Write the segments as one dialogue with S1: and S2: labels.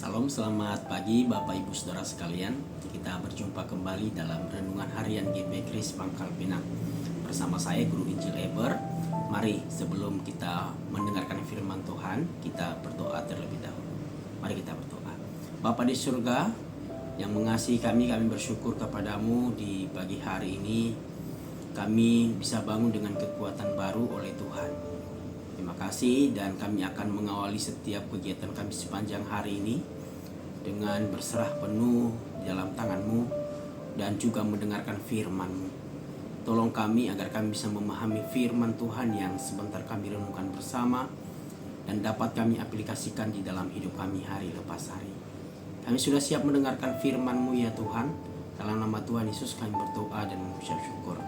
S1: Salam, selamat pagi Bapak Ibu Saudara sekalian. Kita berjumpa kembali dalam Renungan Harian GP Kris Pangkal Pinang. Bersama saya Guru Injil Eber. Mari sebelum kita mendengarkan firman Tuhan, kita berdoa terlebih dahulu. Mari kita berdoa. Bapa di surga yang mengasihi kami bersyukur kepadamu di pagi hari ini. Kami bisa bangun dengan kekuatan baru oleh Tuhan. Terima kasih, dan kami akan mengawali setiap kegiatan kami sepanjang hari ini dengan berserah penuh di dalam tangan-Mu dan juga mendengarkan firman-Mu. Tolong kami agar kami bisa memahami firman Tuhan yang sebentar kami renungkan bersama dan dapat kami aplikasikan di dalam hidup kami hari lepas hari. Kami sudah siap mendengarkan firman-Mu ya Tuhan. Dalam nama Tuhan Yesus kami berdoa dan mengucap syukur.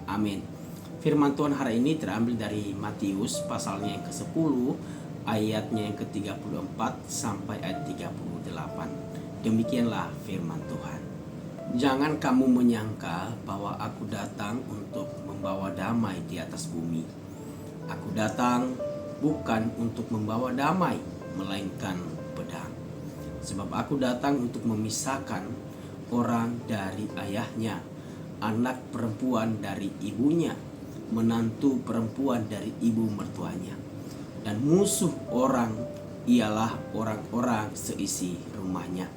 S1: Amin. Firman Tuhan hari ini terambil dari Matius pasalnya yang ke-10 ayatnya yang ke-34 sampai ayat 38. Demikianlah firman Tuhan. Jangan kamu menyangka bahwa aku datang untuk membawa damai di atas bumi. Aku datang bukan untuk membawa damai, melainkan pedang. Sebab aku datang untuk memisahkan orang dari ayahnya, anak perempuan dari ibunya, menantu perempuan dari ibu mertuanya, dan musuh orang ialah orang-orang seisi rumahnya.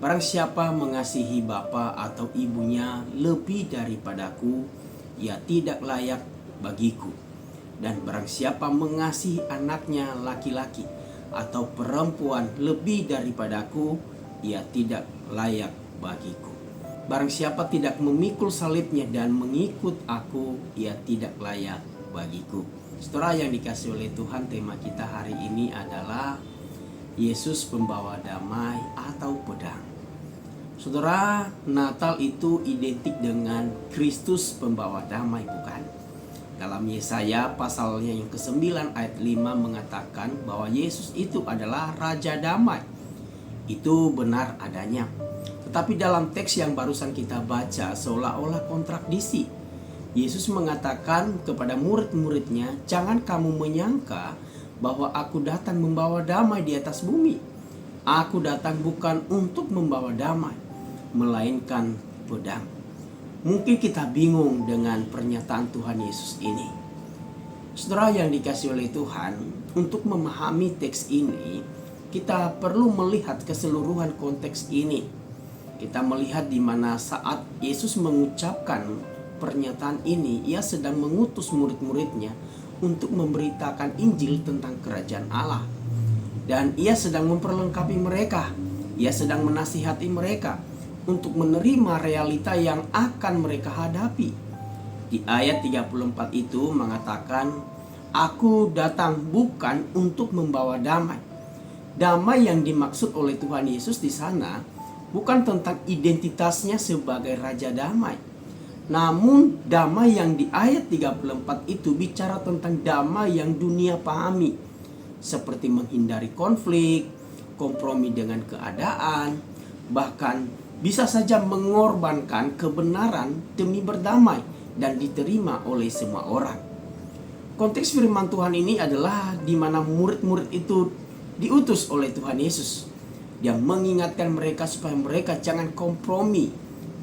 S1: Barang siapa mengasihi bapa atau ibunya lebih daripadaku, ia tidak layak bagiku. Dan barang siapa mengasihi anaknya laki-laki atau perempuan lebih daripadaku, ia tidak layak bagiku. Barang siapa tidak memikul salibnya dan mengikut aku, ia tidak layak bagiku. Saudara yang dikasihi oleh Tuhan, tema kita hari ini adalah Yesus pembawa damai atau pedang. Saudara, Natal itu identik dengan Kristus pembawa damai, bukan? Dalam Yesaya pasalnya yang ke-9 ayat 5 mengatakan bahwa Yesus itu adalah Raja Damai. Itu benar adanya. Tetapi dalam teks yang barusan kita baca seolah-olah kontradiksi. Yesus mengatakan kepada murid-muridnya, jangan kamu menyangka bahwa aku datang membawa damai di atas bumi. Aku datang bukan untuk membawa damai, melainkan pedang. Mungkin kita bingung dengan pernyataan Tuhan Yesus ini. Saudara yang dikasihi oleh Tuhan, untuk memahami teks ini, kita perlu melihat keseluruhan konteks ini. Kita melihat di mana saat Yesus mengucapkan pernyataan ini, ia sedang mengutus murid-muridnya untuk memberitakan Injil tentang kerajaan Allah. Dan ia sedang memperlengkapi mereka, ia sedang menasihati mereka untuk menerima realita yang akan mereka hadapi. Di ayat 34 itu mengatakan, aku datang bukan untuk membawa damai. Damai yang dimaksud oleh Tuhan Yesus di sana bukan tentang identitasnya sebagai Raja Damai. Namun damai yang di ayat 34 itu bicara tentang damai yang dunia pahami. Seperti menghindari konflik, kompromi dengan keadaan, bahkan bisa saja mengorbankan kebenaran demi berdamai dan diterima oleh semua orang. Konteks firman Tuhan ini adalah di mana murid-murid itu diutus oleh Tuhan Yesus. Dia mengingatkan mereka supaya mereka jangan kompromi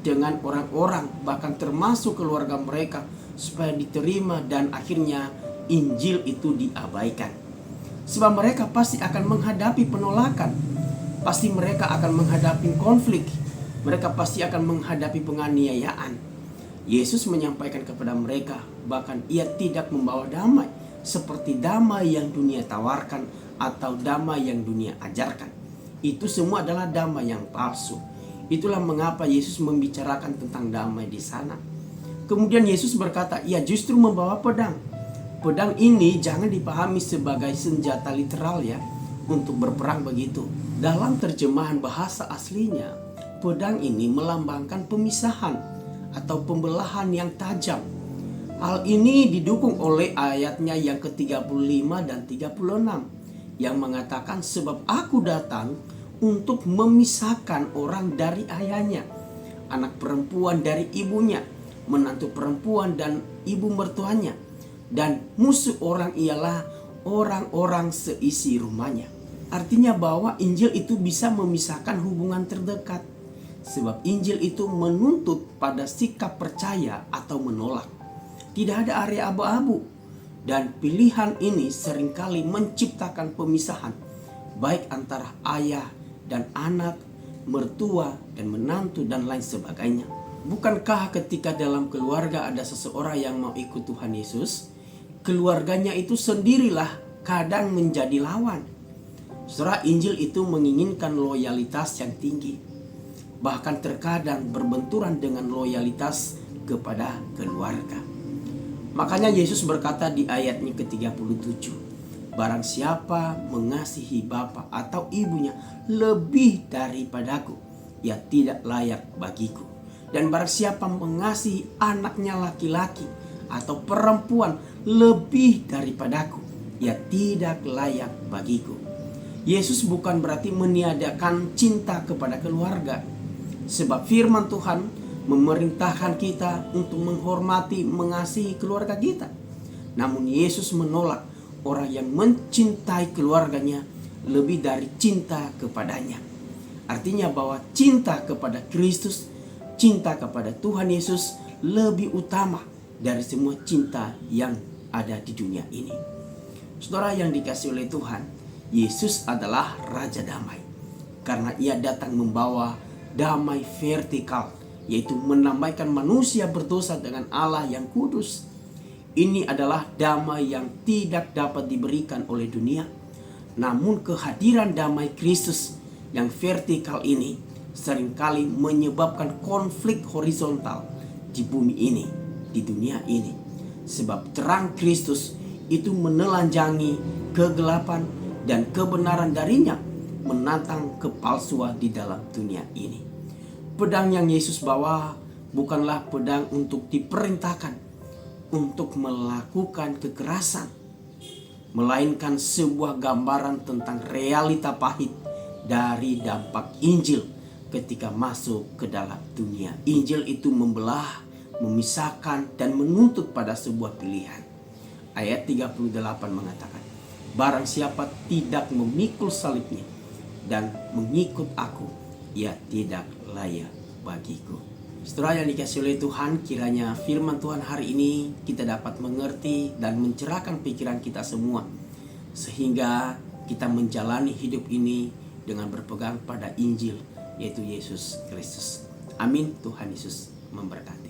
S1: dengan orang-orang, bahkan termasuk keluarga mereka, supaya diterima dan akhirnya Injil itu diabaikan. Sebab mereka pasti akan menghadapi penolakan, pasti mereka akan menghadapi konflik, mereka pasti akan menghadapi penganiayaan. Yesus menyampaikan kepada mereka, bahkan ia tidak membawa damai seperti damai yang dunia tawarkan atau damai yang dunia ajarkan. Itu semua adalah damai yang palsu. Itulah mengapa Yesus membicarakan tentang damai di sana. Kemudian Yesus berkata, ia justru membawa pedang. Pedang ini jangan dipahami sebagai senjata literal ya, untuk berperang begitu. Dalam terjemahan bahasa aslinya, pedang ini melambangkan pemisahan atau pembelahan yang tajam. Hal ini didukung oleh ayatnya yang ke-35 dan 36 yang mengatakan, sebab aku datang untuk memisahkan orang dari ayahnya, anak perempuan dari ibunya, menantu perempuan dan ibu mertuanya, dan musuh orang ialah orang-orang seisi rumahnya. Artinya bahwa Injil itu bisa memisahkan hubungan terdekat. Sebab Injil itu menuntut pada sikap percaya atau menolak. Tidak ada area abu-abu. Dan pilihan ini seringkali menciptakan pemisahan, baik antara ayah dan anak, mertua dan menantu dan lain sebagainya. Bukankah ketika dalam keluarga ada seseorang yang mau ikut Tuhan Yesus, keluarganya itu sendirilah kadang menjadi lawan. Saudara, Injil itu menginginkan loyalitas yang tinggi, bahkan terkadang berbenturan dengan loyalitas kepada keluarga. Makanya Yesus berkata di ayatnya ke-37, barang siapa mengasihi bapa atau ibunya lebih daripadaku, ia tidak layak bagiku. Dan barang siapa mengasihi anaknya laki-laki atau perempuan lebih daripadaku, ia tidak layak bagiku. Yesus bukan berarti meniadakan cinta kepada keluarga. Sebab firman Tuhan memerintahkan kita untuk menghormati, mengasihi keluarga kita. Namun Yesus menolak orang yang mencintai keluarganya lebih dari cinta kepadanya. Artinya bahwa cinta kepada Kristus, cinta kepada Tuhan Yesus lebih utama dari semua cinta yang ada di dunia ini. Saudara yang dikasihi oleh Tuhan, Yesus adalah Raja Damai. Karena ia datang membawa damai vertikal, yaitu menambahkan manusia berdosa dengan Allah yang kudus. Ini adalah damai yang tidak dapat diberikan oleh dunia. Namun kehadiran damai Kristus yang vertikal ini seringkali menyebabkan konflik horizontal di bumi ini, di dunia ini. Sebab terang Kristus itu menelanjangi kegelapan dan kebenaran darinya menantang kepalsuan di dalam dunia ini. Pedang yang Yesus bawa bukanlah pedang untuk diperintahkan untuk melakukan kekerasan, melainkan sebuah gambaran tentang realita pahit dari dampak Injil ketika masuk ke dalam dunia. Injil itu membelah, memisahkan, dan menuntut pada sebuah pilihan. Ayat 38 mengatakan, barang siapa tidak memikul salibnya dan mengikut aku, ia tidak layak bagiku. Saudara yang dikasihi oleh Tuhan, kiranya firman Tuhan hari ini kita dapat mengerti dan mencerahkan pikiran kita semua, sehingga kita menjalani hidup ini dengan berpegang pada Injil, yaitu Yesus Kristus. Amin. Tuhan Yesus memberkati.